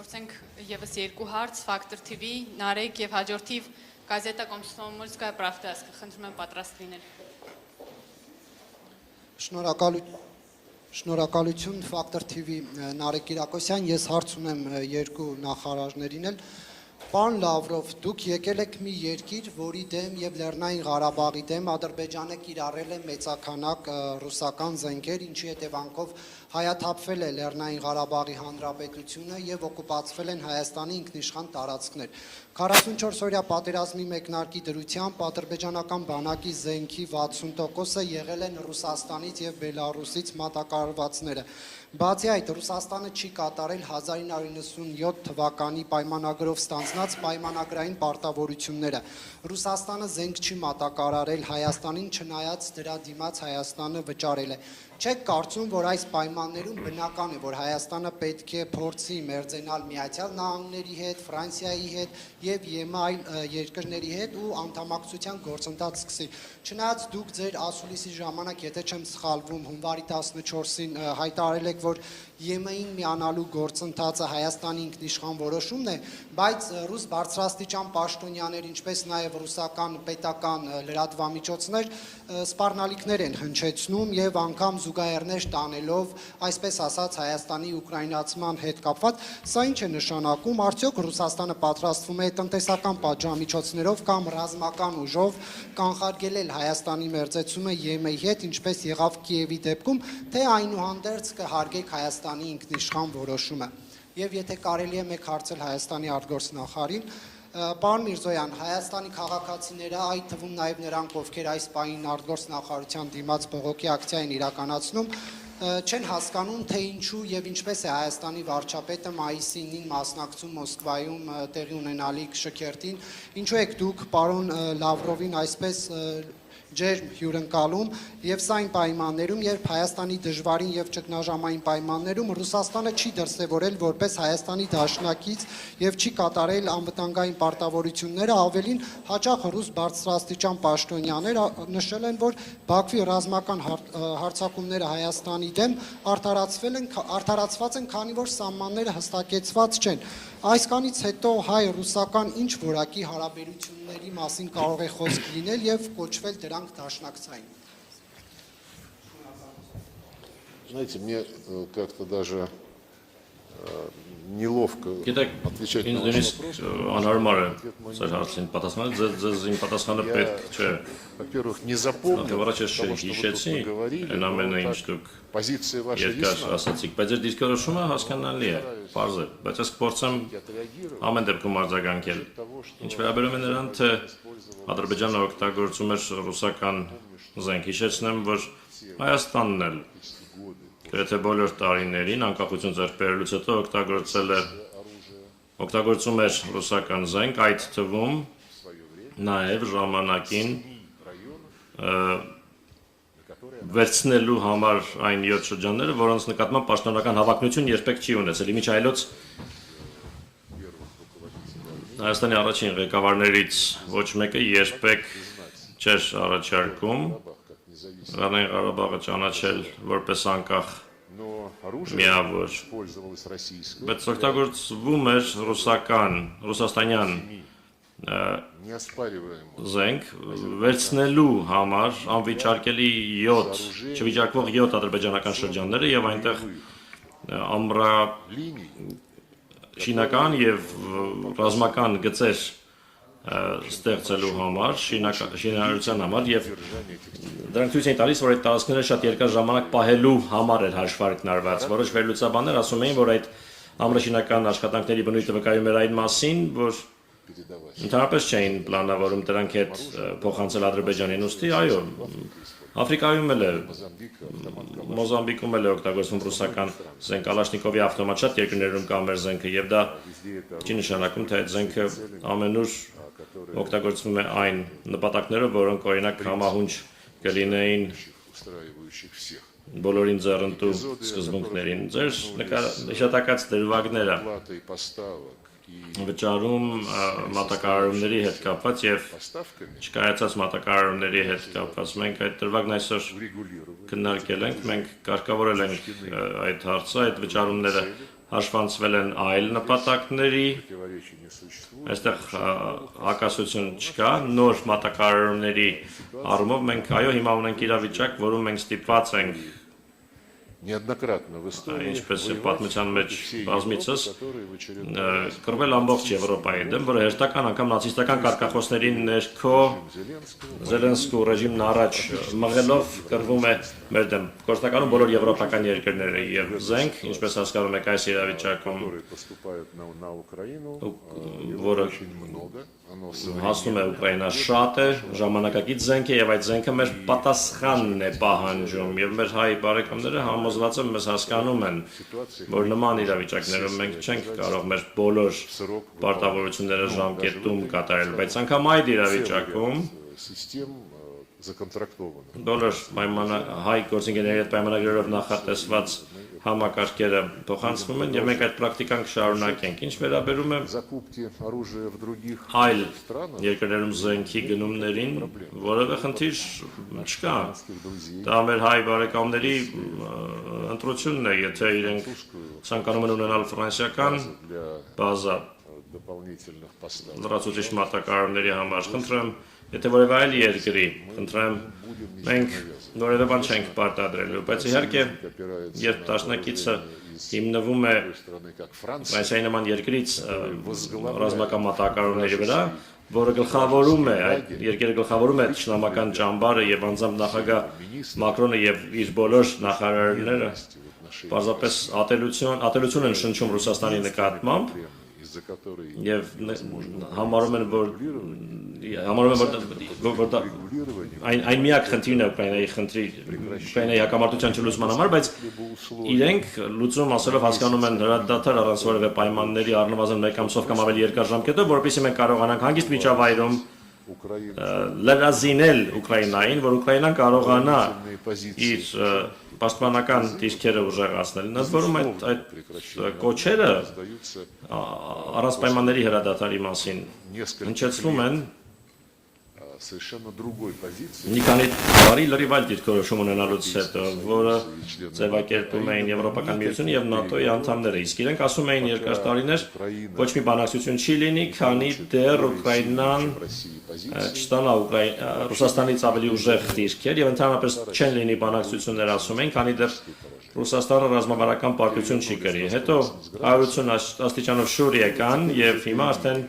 փորձենք եւս երկու հարց Factor TV, Նարեկ եւ հաջորդիվ Gazeta Komsomolskaya Pravda, խնդրում եմ պատրաստ լինել։ Շնորհակալություն Factor TV Նարեկ Կիրակոսյան, ես հարց ունեմ երկու նախարարներին էլ։ Պարոն Լավրով, դուք եկել եք մի երկիր, որի դեմ եւ Լեռնային Ղարաբաղի դեմ Ադրբեջանը կիրառել է մեծականակ ռուսական զենքեր, ինչի հետևանքով հայաթափվել է Լեռնային Ղարաբաղի Հանրապետությունը եւ օկուպացվել են Հայաստանի ինքնիշխան տարածքներ։ 44-օրյա պատերազմի մեկնարկի դրությամբ ադրբեջանական բանակի զենքի 60%-ը եղել են Ռուսաստանից եւ Բելարուսից մատակարարվածները։ Բացի այդ, Ռուսաստանը չի կատարել 1997 թվականի պայմանագրով ստանձնած պայմանագրային պարտավորությունները։ Ռուսաստանը զենք չի մատակարարել Հայաստանին, չնայած դրա դիմաց Հայաստանը վճարել է։ Չեք կարծում, որ այս պայմաններում բնական է, որ Հայաստանը պետք է փորձի մերձենալ Միացյալ Նահանգների հետ, Ֆրանսիայի հետ եւ այլ երկրների հետ ու անդամակցության գործընթաց սկսի։ Չնայած դուք ձեր ասուլիսի ժամանակ, եթե չեմ սխալվում, հունվարի 14-ին հայտարարել եք, որ ԵՄ-ին միանալու գործընթացը Հայաստանի ինքնիշխան որոշումն է, բայց ռուս բարձրաստիճան պաշտոնյաներ, ինչպես նաև ռուսական պետական լրատվամիջոցներ սպառնալիքներ են հնչեցնում եւ անգամ զուգահեռներ տանելով, այսպես ասած, Հայաստանի ուկրաինացման հետ կապված, սա ինչ է նշանակում, արդյոք Ռուսաստանը պատրաստվում է տնտեսական պատժամիջոցներով կամ ռազմական ուժով կանխարգելել Հայաստանի մերձեցումը ԵՄ-ի հետ, ինչպես եղավ Կիևի դեպքում, թե այնուհանդերձ կհարգեք Հայաստանի ինքնիշխան որոշումը։ Եվ եթե կարելի է մեկ հարցել Հայաստանի արտգործնախարարին, պարոն Միրզոյան, Հայաստանի քաղաքացիները, այդ թվում նաև նրանք, ովքեր այս պահին արտգործնախարարության դիմաց բողոքի ակցիա են իրականացնում, չեն հասկանում, թե ինչու եւ ինչպես է Հայաստանի վարչապետը մայիսի 9-ին մասնակցում Մոսկվայում տեղի ունենալիք շքերթին, ինչու եք դուք պարոն Լավրովին այսպես ջերմ հյուրընկալում եւ սա այն պայմաններում, երբ Հայաստանի դժվարին եւ ճգնաժամային պայմաններում Ռուսաստանը չի դրսեւորել որպես Հայաստանի դաշնակից եւ չի կատարել անվտանգային պարտավորությունները, ավելին հաճախ ռուս բարձրաստիճան պաշտոնյաներ նշել են, որ Բաքվի ռազմական հարձակումները Հայաստանի դեմ արդարացված են, քանի որ սահմանները հստակեցված չեն։ Այսքանից հետո հայ-ռուսական ինչ որակի հարաբերությունների մասին կարող է խոսք լինել եւ կոչվել դրանք դաշնակցային։ Знаете, мне как-то даже неловко отвечать на ваш вопрос. Во-первых, не запомнил того, что вы говорили, но позиция ваша ясна. Եթե բոլոր տարիներին անկախություն ձեռք բերելուց հետո օգտագործում էր ռուսական զենք, այդ թվում նաև ժամանակին վերցնելու համար այն 7 շրջանները, որոնց նկատմամբ պաշտոնական հավակնություն երբեք չի ունեցել։ Իմիջ այլոց Հայաստանի առաջին ղեկավարներից ոչ մեկը երբեք չէր առաջարկում Լեռնային Ղարաբաղը ճանաչել որպես անկախ միավոր, բայց օգտագործվում էր ռուսաստանյան զենք վերցնելու համար անվիճարկելի 7, չվիճարկվող 7 ադրբեջանական շրջանները եւ այնտեղ ամրաշինական եւ ռազմական գծեր ստեղծելու համար, շինարարության համար եւ դրանք ցույց են տալիս, որ այդ տարածքները շատ երկար ժամանակ պահելու համար էր հաշվարկնարված։ Որոշ վերլուծաբաններ ասում էին, որ այդ ամրաշինական աշխատանքների բնույթը վկայում էր այն մասին, որ ընդհանրապես չէին պլանավորում դրանք հետ փոխանցել Ադրբեջանին, ուստի այո, Աֆրիկայում էլ է, Մոզամբիկում էլ է օգտագործվում ռուսական զենք, Կալաշնիկովի ավտոմատ, շատ երկրներում կա մեր զենքը եւ դա չի նշանակում, թե այդ զենքը ամենուր օգտագործվում է այն նպատակներով, որոնք օրինակ համահունչ կլինեին բոլորին ձեռնտու սկզբունքներին։ Ձեր նշանակած դրվագները վճարում մատակարարումների հետ կապված եւ չկայացած մատակարարումների հետ կապված մենք այդ դրվագն այսօր քննարկել ենք, մենք կարգավորել ենք այդ հարցը, այդ վճարումները հաշվանցվել են այլ նպատակների, այստեղ հակասություն չկա, նոր մատակարարումների առումով մենք այո հիմա ունենք իրավիճակ, որում մենք ստիպված ենք ինչպես է պատմության մեջ բազմիցս կռվել ամբողջ Եվրոպայի դեմ, որը հերթական անգամ նացիստական կարգախոսների ներքո Զելենսկու ռեժիմն առաջ մղելով կռվում է մեր դեմ։ Գործնականում բոլոր եվրոպական երկրները եւ զենք, ինչպես հասկանում եք այս իրավիճակում, որը հասնում է Ուկրաինա շատ է, ժամանակակից զենք է եւ այդ զենքը մեր պատասխանն է պահանջում եւ մեր հայ բարեկամները համոզված եմ մեզ հասկանում են, որ նման իրավիճակներում մենք չենք կարող մեր բոլոր պարտավորությունները ժամկետում կատարել, բայց անգամ այդ իրավիճակում բոլոր հայ գործընկերների հետ պայմանագրերով նախատեսված համակարգերը փոխանցվում են եւ մենք այդ պրակտիկան կշարունակենք։ Ինչ վերաբերում է այլ երկրներում զենքի գնումներին, որևէ խնդիր չկա։ Դա մեր հայ բարեկամների ընտրությունն է, եթե իրենք ցանկանում են ունենալ ֆրանսիական բազա լրացուցիչ մատակարարումների համար, խնդրեմ, եթե որևէ այլ երկրի, խնդրեմ, մենք որևէ բան չենք պարտադրելու, բայց իհարկե, երբ դաշնակիցը հիմնվում է Ֆրանսիայի նման երկրից ռազմական մատակարարումների վրա, որը գլխավորում է, այդ երկրը գլխավորում է թշնամական ճամբարը եւ անձամբ նախագահ Մակրոնը եւ իր բոլոր նախարարները պարզապես ատելություն են շնչում Ռուսաստանի նկատմամբ եւ համարում են, որ այն միակ խնդիրն է Ուկրաինայի հակամարտության չլուծման համար, բայց իրենք լուծում ասելով հասկանում են հրադադար առանց որևէ պայմանների առնվազն մեկ ամսով կամ ավելի երկար ժամկետով, որովհետեւ մենք կարողանանք հանգիստ միջավայրում լրազինել Ուկրաինային, որ Ուկրաինան կարողանա իր պաշտպանական դիրքերը ուժեղացնել։ Ընդ որում այդ կոչերը առանց պայմանների հրադադարի մասին հնչեցվում են մի քանի տարի լրիվ այլ դիրքորոշում ունենալուց հետո, որը ձևակերպում էին Եվրոպական միությունը եւ ՆԱՏՕ-ի անդամները, իսկ իրենք ասում էին երկար տարիներ ոչ մի բանակցություն չի լինի, քանի դեռ Ուկրաինան չստանա Ռուսաստանից ավելի ուժեղ դիրքեր եւ ընդհանրապես չեն լինի բանակցություններ, ասում են, քանի դեռ Ռուսաստանը ռազմավարական պարտություն չի կրի։ Հետո 180 աստիճանով շուր եկան եւ հիմա արդեն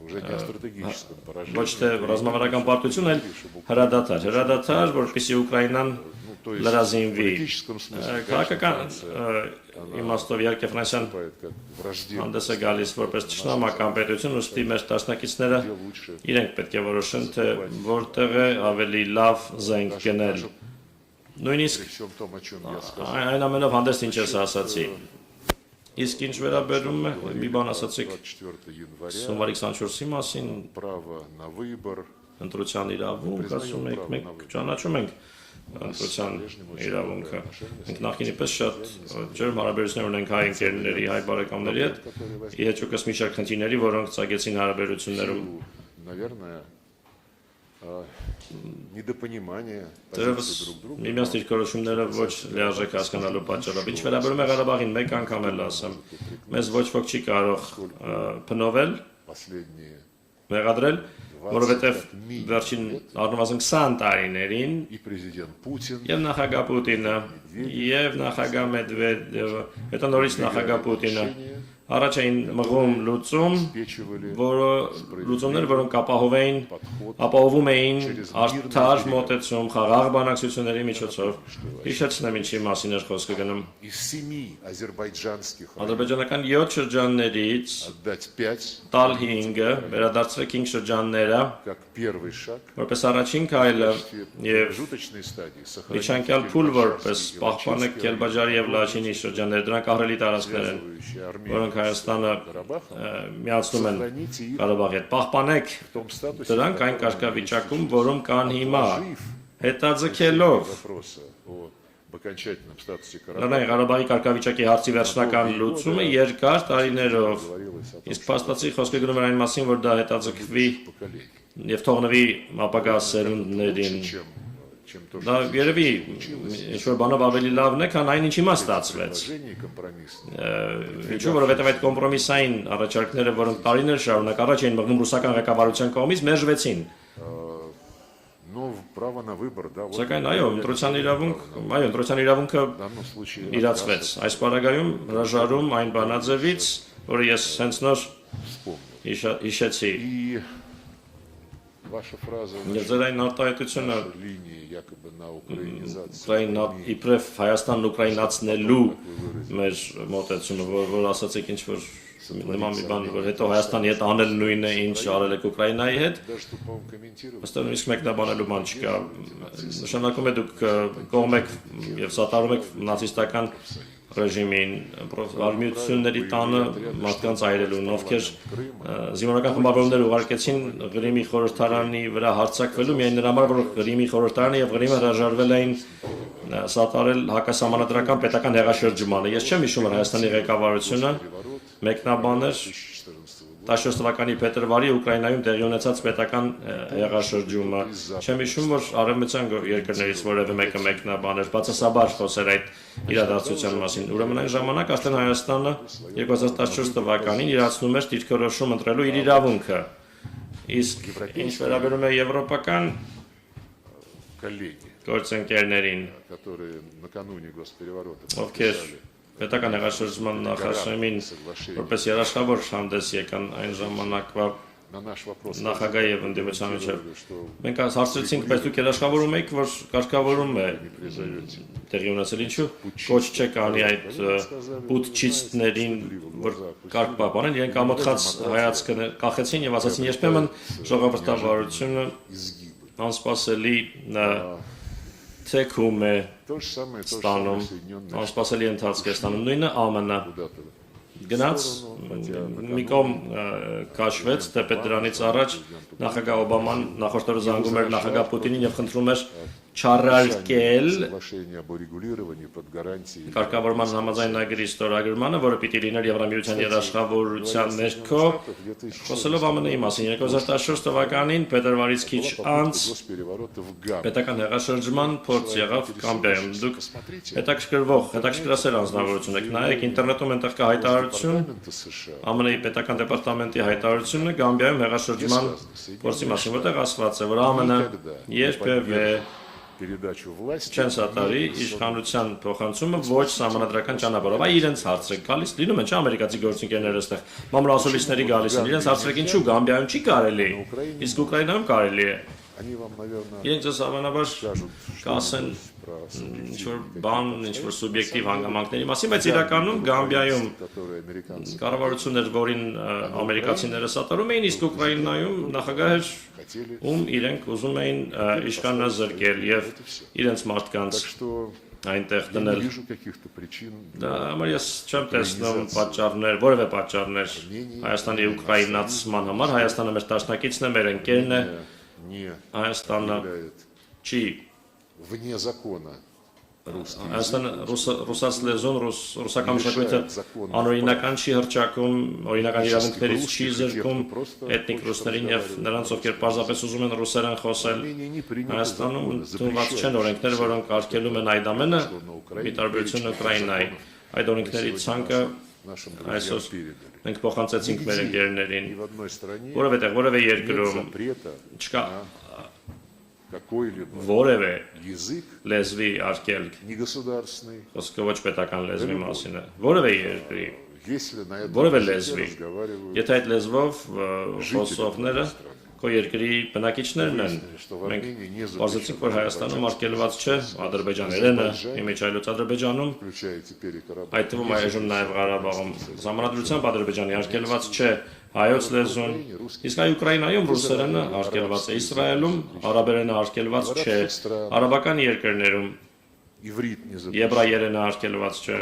ոչ թե ռազմավարական պարտություն, այլ հրադադար, որպեսզի Ուկրաինան լրազինվի։ Քաղաքական իմաստով իհարկե Ֆրանսիան հանդես է գալիս որպես թշնամական պետություն, ուստի մեր դաշնակիցները իրենք պետք է որոշեն, թե որտեղ է ավելի լավ զենք գնել։ Նույնիսկ այն ամենով հանդես ինչ ես ասացի։ Իսկ ինչ վերաբերում է, մի բան ասացիք հունվարի 24-ի մասին, ընտրության իրավունք, ասում եք, մենք ճանաչում ենք ընտրության իրավունքը։ Մենք նախկինի պես շատ ջերմ հարաբերություններ ունենք հայ ընկերների, հայ բարեկամների հետ, իհեճուկս մի շարք խնդիրների, որոնք ծագեցին հարաբերություններում։ Դերևս միմյանց դիրքորոշումները ոչ լիարժեք հասկանալու պատճառով։ Ինչ վերաբերում է Ղարաբաղին, մեկ անգամ էլ ասեմ, մեզ ոչ ոք չի կարող փնովել, մեղադրել, որովհետև վերջին առնվազն 20 տարիներին եւ նախագահ Պուտինը եւ նախագահ Մեդվեդևը, հետո նորից նախագահ Պուտինը առաջ էին մղում լուծումներ, որոնք ապահովում էին արդար մոտեցում, խաղաղ բանակցությունների միջոցով։ Հիշեցնեմ ինչի մասին էր խոսքը գնում։ Ադրբեջանական 7 շրջաններից տալ 5-ը, վերադարձրեք 5 շրջանները, որպես առաջին քայլը եւ միջանկյալ փուլ որպես պահպանեք Կելբաջարի եւ Լաչինի շրջանները, դրանք ահռելի տարածքներ են, որոնք Հայաստանը միացնում են Ղարաբաղի հետ, պահպանեք դրանք այն կարգավիճակում, որում կան հիմա, հետաձգելով Լեռնային Ղարաբաղի կարգավիճակի հարցի վերջնական լուծումը երկար տարիներով, իսկ փաստացի խոսքը գնում էր այն մասին, որ դա հետաձգվի եւ թողնվի ապագա սերունդներին, Դա երևի ինչ-որ բանով ավելի լավն է, քան այն ինչ հիմա ստացվեց։ Ինչու, որովհետև այդ կոմպրոմիսային առաջարկները, որոնք տարիներ շարունակ առաջ էին մղվում ռուսական ղեկավարության կողմից, մերժվեցին։ Սակայն այո, ընտրության իրավունքը իրացվեց։ Այս պարագայում հրաժարում այն բանաձևից, որը ես հենց նոր հիշեցի։ Եվ ձեր այն արտահայտությունը իբրև Հայաստանն ուկրաինացնելու մեր մոտեցումը, որ ասացիք ինչ-որ նման մի բան, որ հետո Հայաստանի հետ անել նույնը, ինչ արել եք Ուկրաինայի հետ, ըստ նույնիսկ մեկնաբանելու բան չկա։ Նշանակում է դուք կողմ եք եւ սատարում եք նացիստական ռեժիմին, արմիությունների տանը մարդկանց այրելուն, ովքեր զինվորական խմբավորումներ ուղարկեցին Ղրիմի խորհրդարանի վրա հարձակվելու միայն նրա համար, որ Ղրիմի խորհրդարանը եւ Ղրիմը հրաժարվել էին սատարել հակասահմանադրական պետական հեղաշրջմանը։ Ես չեմ հիշում, որ Հայաստանի ղեկավարությունը մեկնաբաներ 14 թվականի փետրվարի Ուկրաինայում տեղի ունեցած պետական հեղաշրջումը։ Չեմ հիշում, որ արևմտյան երկրներից որևէ մեկը մեկնաբաներ բացասաբար խոսեր այդ իրադարձության մասին։ Ուրեմն այն ժամանակ արդեն Հայաստանը 2014 թվականին իրացնում էր դիրքորոշում ընտրելու իր իրավունքը։ Իսկ ինչ վերաբերում է եվրոպական գործընկերներին, ովքեր պետական հեղաշրջման նախաշեմին որպես երաշխավոր հանդես եկան այն ժամանակվա նախագահի եւ ընդդիմության միջեւ։ Մենք հարցրեցինք, բայց դուք երաշխավորում եք, որ կարգավորում է տեղի ունեցել, ինչու ոչ չեք անի այդ պուտչիստներին, որ կարգ պահպանեն, իրենք ամոթխած հայացքը կախեցին եւ ասացին, երբեմն ժողովրդավարությունը անսպասելի թեքում է ստանում, անսպասելի ընթացք է ստանում, նույնը ԱՄՆ-ը գնաց, մի կողմ քաշվեց, թեպետ դրանից առաջ նախագահ Օբաման նախորդ օրը զանգում էր նախագահ Պուտինին եւ խնդրում էր չառարկել կարգավորման համաձայնագրի ստորագրմանը, որը պիտի լիներ Եվրամիության երաշխավորության ներքո, խոսելով ԱՄՆ-ի մասին 2014 թվականին փետրվարից քիչ անց պետական հեղաշրջման փորձ եղավ Գամբիայում։ Դուք հետաքրքրասեր անձնավորություն եք, նայեք ինտերնետում այնտեղ կա հայտարարություն, ԱՄՆ-ի պետական դեպարտամենտի հայտարարությունը Գամբիայում հեղաշրջման փորձի մասին, որտեղ ասված է, որ ԱՄՆ-ը երբևէ չեն սատարի իշխանության փոխանցումը ոչ սահմանադրական ճանապարհով։ Այ իրենց հարցրեք, գալիս լինում են չէ ամերիկացի գործընկերները այստեղ, մամուլասոլիստների գալիս են, իրենց հարցրեք ինչու Գամբիայում չի կարելի, իսկ Ուկրաինայում կարելի է։ Իրենք ձեզ հավանաբար կասեն ինչ-որ բան, ինչ-որ սուբյեկտիվ հանգամանքների մասին, բայց իրականում Գամբիայում կառավարություններ, որին ամերիկացիները սատարում էին, իսկ Ուկրաինայում նախագահ էր, ում իրենք ուզում էին իշխանազրկել եւ իրենց մարդկանց այնտեղ դնել։ Դա համար ես չեմ տեսնում պատճառներ, որևէ պատճառներ Հայաստանի ուկրաինացման համար, Հայաստանը մեր դաշնակիցն է, մեր ընկերն է, Հայաստանը չի Հայաստանը ռուսաց լեզուն, ռուսական մշակույթը անօրինական չի հռչակում, օրինական իրավունքներից չի զրկում էթնիկ ռուսներին եւ նրանց, ովքեր պարզապես ուզում են ռուսերեն խոսել։ Հայաստանում ընդունված չեն օրենքներ, որոնք արգելում են այդ ամենը, ի տարբերություն Ուկրաինայի։ Այդ օրենքների ցանկը այսօր մենք փոխանցեցինք մեր ընկերներին, որևէ երկրում չկա որևէ լեզվի արկելք, խոսքը ոչ պետական լեզվի մասին է, որևէ երկրի, որևէ լեզվի, եթե այդ լեզվով խոսողները քո երկրի բնակիչներն են, մենք բարձեցինք, որ Հայաստանում արգելված չէ ադրբեջաներենը, իմիջայլոց Ադրբեջանում, այդ թվում այժմ նաև Ղարաբաղում, ժամանակությամբ Ադրբեջանի արգելված չէ հայոց լեզուն, իսկ այ Ուկրաինայում ռուսերենը արգելված է, Իսրայելում արաբերենը արգելված չէ, արաբական երկրներում եբրայերենը արգելված չէ։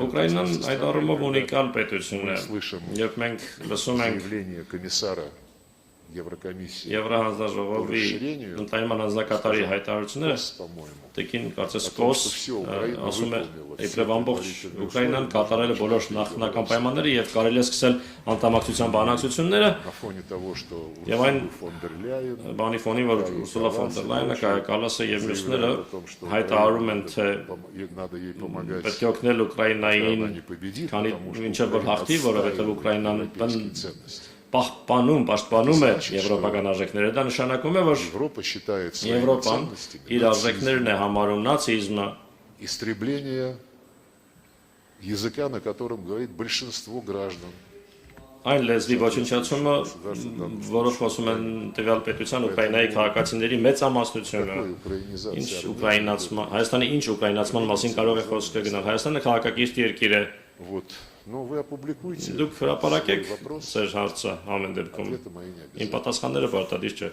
Ուկրաինան այդ առումով ունիկալ պետություն է, երբ մենք լսում ենք Еврокомиссии Եվրահանձնաժողովի ընդայնման հանձնակատարի հայտարարությունները по-моему, տիկին կարծես կոս ասում է իբրև ամբողջ Ուկրաինան կատարել է բոլոր նախնական պայմանները եւ կարելի է սկսել անդամակցության բանակցությունները на фоне того, что եւ այն фон дер Ляйен բանի ֆոնի որ Ուրսուլա ֆոն դեր Լայնը Կալասը եւ մյուսները հայտարարում են թե надо ей помогать, պետք է օգնել Ուկրաինային она не победит, քանի потому что ինչը որ հաղթի, որովհետեւ Ուկրաինան европейские ценности. պաշտպանում է եվրոպական արժեքները, դա նշանակում է, որ Европа считает своими Եվրոպան ценностями իր արժեքներն է համարում նացիզմը, истребление языка, на котором говорит большинство граждан. այն լեզվի ոչնչացումը, որով խոսում են տվյալ պետության Ուկրաինայի քաղաքացիների մեծամասնությունը, Такой украинизация ինչ Армении. ուկրաինացման, Հայաստանի ինչ ուկրաինացման մասին կարող է խոսքը գնալ։ Հայաստանը քաղաքակիրթ երկիր է։ Вот. Но вы опубликуйте Դուք հրապարակեք свой вопрос, ձեր հարցը ամեն դեպքում։ ответы мои не Իմ обязательно. պատասխանները պարտադիր չէ։